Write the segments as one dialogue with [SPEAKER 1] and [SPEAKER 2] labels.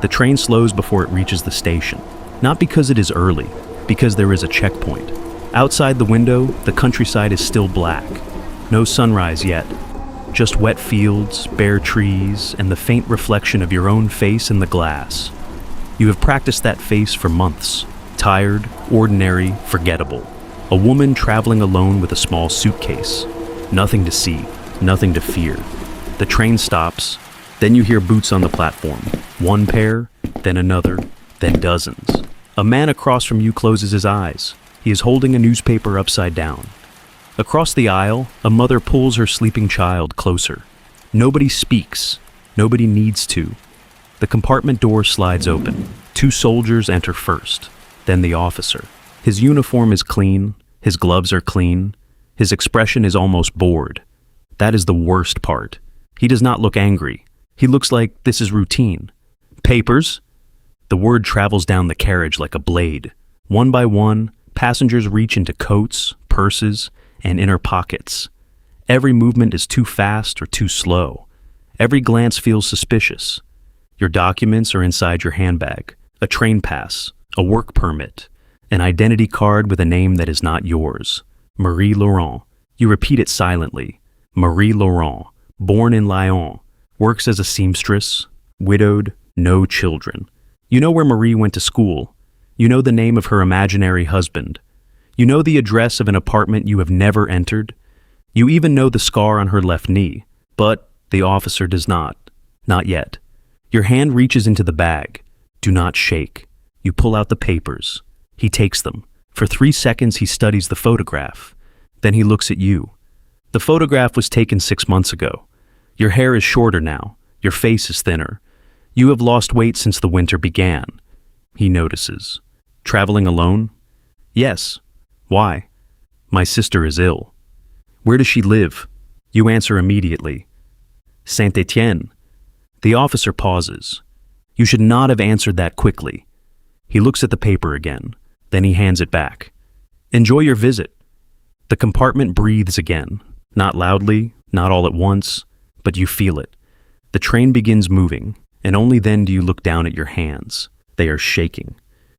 [SPEAKER 1] The train slows before it reaches the station. Not because it is early, because there is a checkpoint. Outside the window, the countryside is still black. No sunrise yet. Just wet fields, bare trees, and the faint reflection of your own face in the glass. You have practiced that face for months. Tired, ordinary, forgettable. A woman traveling alone with a small suitcase. Nothing to see, nothing to fear. The train stops, then you hear boots on the platform. One pair, then another, then dozens. A man across from you closes his eyes. He is holding a newspaper upside down. Across the aisle, a mother pulls her sleeping child closer. Nobody speaks. Nobody needs to. The compartment door slides open. 2 soldiers enter first, then the officer. His uniform is clean, his gloves are clean, his expression is almost bored. That is the worst part. He does not look angry. He looks like this is routine. Papers? The word travels down the carriage like a blade. One by one, passengers reach into coats, purses, and inner pockets. Every movement is too fast or too slow. Every glance feels suspicious. Your documents are inside your handbag. A train pass, a work permit, an identity card with a name that is not yours. Marie Laurent. You repeat it silently. Marie Laurent, born in Lyon, works as a seamstress, widowed, no children. You know where Marie went to school. You know the name of her imaginary husband. You know the address of an apartment you have never entered. You even know the scar on her left knee. But the officer does not. Not yet. Your hand reaches into the bag. Do not shake. You pull out the papers. He takes them. For 3 seconds he studies the photograph. Then he looks at you. The photograph was taken 6 months ago. Your hair is shorter now. Your face is thinner. You have lost weight since the winter began. He notices. Traveling alone? Yes. Why? My sister is ill. Where does she live? You answer immediately. Saint-Étienne. The officer pauses. You should not have answered that quickly. He looks at the paper again. Then he hands it back. Enjoy your visit. The compartment breathes again. Not loudly, not all at once, but you feel it. The train begins moving, and only then do you look down at your hands. They are shaking.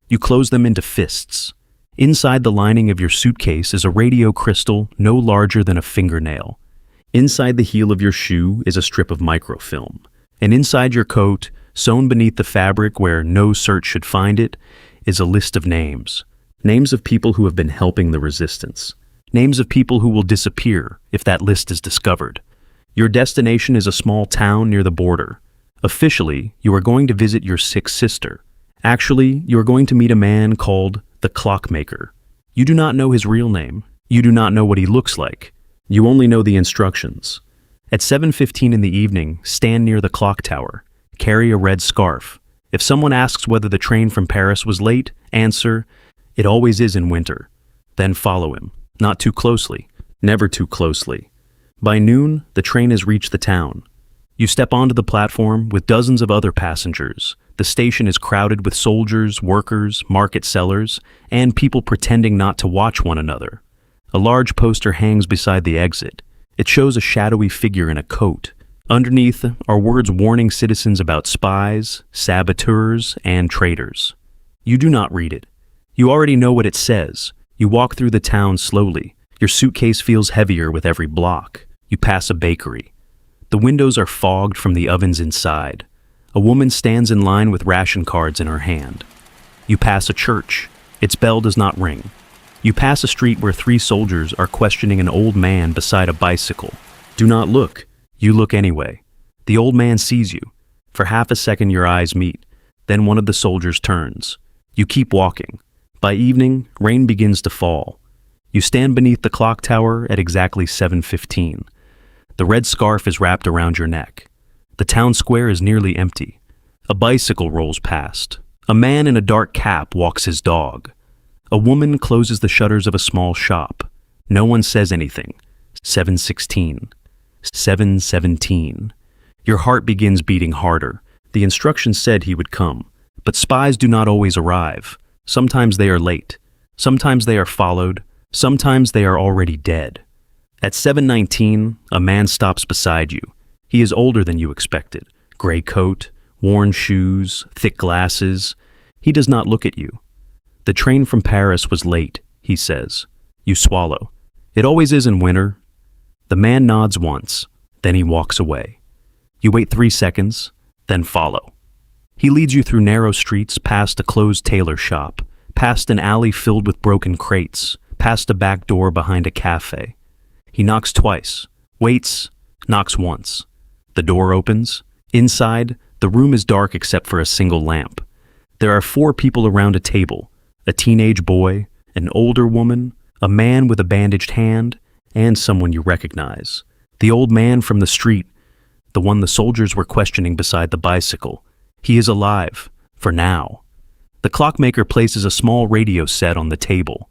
[SPEAKER 1] You close them into fists. Inside the lining of your suitcase is a radio crystal no larger than a fingernail. Inside the heel of your shoe is a strip of microfilm. And inside your coat, sewn beneath the fabric where no search should find it, is a list of names. Names of people who have been helping the resistance. Names of people who will disappear if that list is discovered. Your destination is a small town near the border. Officially, you are going to visit your sick sister. Actually, you are going to meet a man called the Clockmaker. You do not know his real name. You do not know what he looks like. You only know the instructions. At 7:15 in the evening, stand near the clock tower. Carry a red scarf. If someone asks whether the train from Paris was late, answer, it always is in winter. Then follow him. Not too closely. Never too closely. By noon, the train has reached the town. You step onto the platform with dozens of other passengers. The station is crowded with soldiers, workers, market sellers, and people pretending not to watch one another. A large poster hangs beside the exit. It shows a shadowy figure in a coat. Underneath are words warning citizens about spies, saboteurs, and traitors. You do not read it. You already know what it says. You walk through the town slowly. Your suitcase feels heavier with every block. You pass a bakery. The windows are fogged from the ovens inside. A woman stands in line with ration cards in her hand. You pass a church. Its bell does not ring. You pass a street where 3 soldiers are questioning an old man beside a bicycle. Do not look. You look anyway. The old man sees you. For half a second your eyes meet. Then one of the soldiers turns. You keep walking. By evening, rain begins to fall. You stand beneath the clock tower at exactly 7:15. The red scarf is wrapped around your neck. The town square is nearly empty. A bicycle rolls past. A man in a dark cap walks his dog. A woman closes the shutters of a small shop. No one says anything. 7:16. 7:17. Your heart begins beating harder. The instructions said he would come. But spies do not always arrive. Sometimes they are late. Sometimes they are followed. Sometimes they are already dead. At 7:19, a man stops beside you. He is older than you expected. Gray coat, Worn shoes, thick glasses. He does not look at you. The train from Paris was late, he says. You swallow. It always is in winter. The man nods once, then he walks away. You wait 3 seconds, then follow. He leads you through narrow streets, past a closed tailor shop, past an alley filled with broken crates, past a back door behind a cafe. He knocks twice, waits, knocks once. The door opens. Inside, the room is dark except for a single lamp. There are 4 people around a table, a teenage boy, an older woman, a man with a bandaged hand, and someone you recognize. The old man from the street, the one the soldiers were questioning beside the bicycle. He is alive, for now. The clockmaker places a small radio set on the table.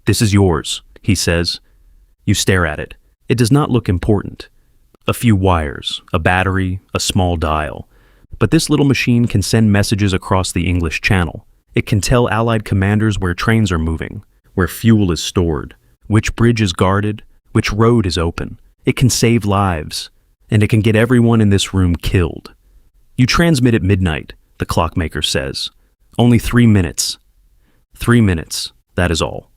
[SPEAKER 1] This is yours, he says. You stare at it. It does not look important. A few wires, a battery, a small dial. But this little machine can send messages across the English Channel. It can tell Allied commanders where trains are moving, where fuel is stored, which bridge is guarded, which road is open. It can save lives, and it can get everyone in this room killed. You transmit at midnight, the clockmaker says. Only 3 minutes. 3 minutes, that is all.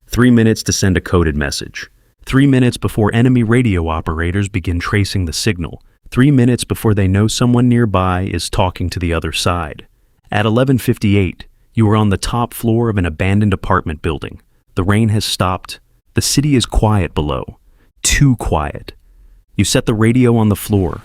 [SPEAKER 1] 3 minutes to send a coded message. 3 minutes before enemy radio operators begin tracing the signal. 3 minutes before they know someone nearby is talking to the other side. At 11:58, you are on the top floor of an abandoned apartment building. The rain has stopped. The city is quiet below. Too quiet. You set the radio on the floor.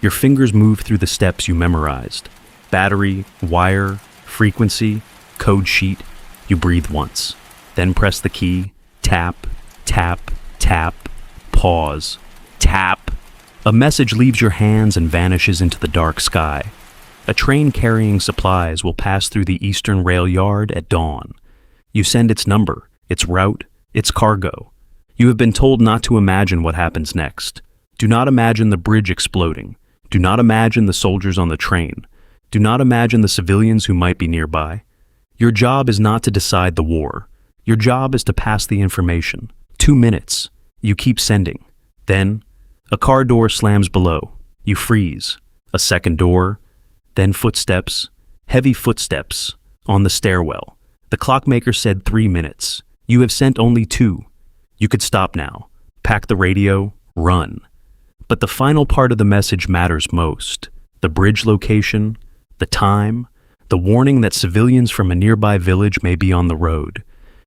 [SPEAKER 1] Your fingers move through the steps you memorized. Battery, wire, frequency, code sheet. You breathe once. Then press the key. Tap, tap, tap, pause, tap. A message leaves your hands and vanishes into the dark sky. A train carrying supplies will pass through the Eastern Rail Yard at dawn. You send its number, its route, its cargo. You have been told not to imagine what happens next. Do not imagine the bridge exploding. Do not imagine the soldiers on the train. Do not imagine the civilians who might be nearby. Your job is not to decide the war. Your job is to pass the information. 2 minutes. You keep sending. Then, a car door slams below. You freeze. A second door. Then footsteps. Heavy footsteps. On the stairwell. The clockmaker said 3 minutes. You have sent only 2. You could stop now. Pack the radio. Run. But the final part of the message matters most. The bridge location. The time. The warning that civilians from a nearby village may be on the road.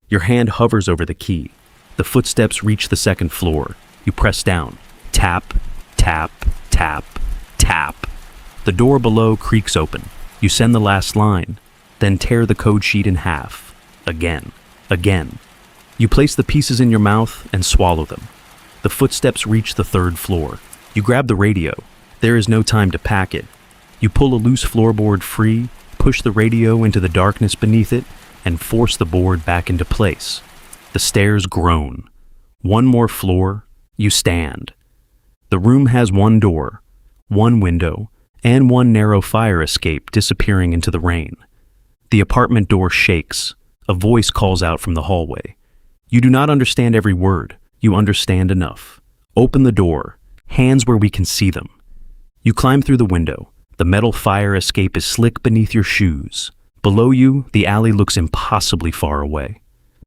[SPEAKER 1] Your hand hovers over the key. The footsteps reach the second floor. You press down. Tap, tap, tap, tap. The door below creaks open. You send the last line, then tear the code sheet in half. Again, again. You place the pieces in your mouth and swallow them. The footsteps reach the 3rd floor. You grab the radio. There is no time to pack it. You pull a loose floorboard free, push the radio into the darkness beneath it, and force the board back into place. The stairs groan. 1 more floor. You stand. The room has 1 door, 1 window, and 1 narrow fire escape disappearing into the rain. The apartment door shakes. A voice calls out from the hallway. You do not understand every word. You understand enough. Open the door. Hands where we can see them. You climb through the window. The metal fire escape is slick beneath your shoes. Below you, the alley looks impossibly far away.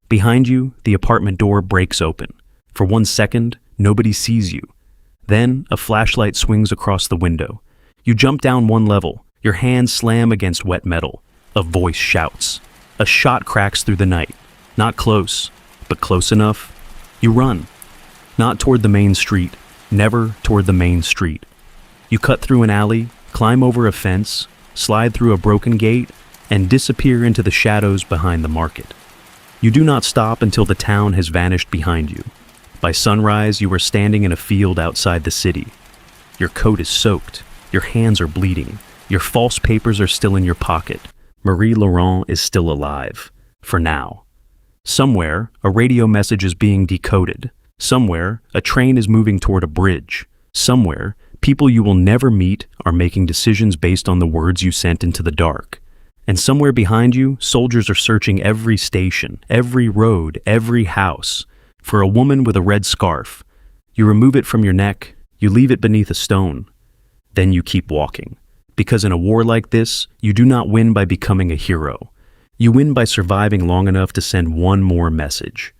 [SPEAKER 1] Behind you, the apartment door breaks open. For 1 second, nobody sees you. Then, a flashlight swings across the window. You jump down 1 level. Your hands slam against wet metal. A voice shouts. A shot cracks through the night. Not close, but close enough. You run. Not toward the main street. Never toward the main street. You cut through an alley, climb over a fence, slide through a broken gate, and disappear into the shadows behind the market. You do not stop until the town has vanished behind you. By sunrise, you are standing in a field outside the city. Your coat is soaked. Your hands are bleeding. Your false papers are still in your pocket. Marie Laurent is still alive. For now. Somewhere, a radio message is being decoded. Somewhere, a train is moving toward a bridge. Somewhere, people you will never meet are making decisions based on the words you sent into the dark. And somewhere behind you, soldiers are searching every station, every road, every house, for a woman with a red scarf. You remove it from your neck, you leave it beneath a stone. Then you keep walking. Because in a war like this, you do not win by becoming a hero. You win by surviving long enough to send one more message.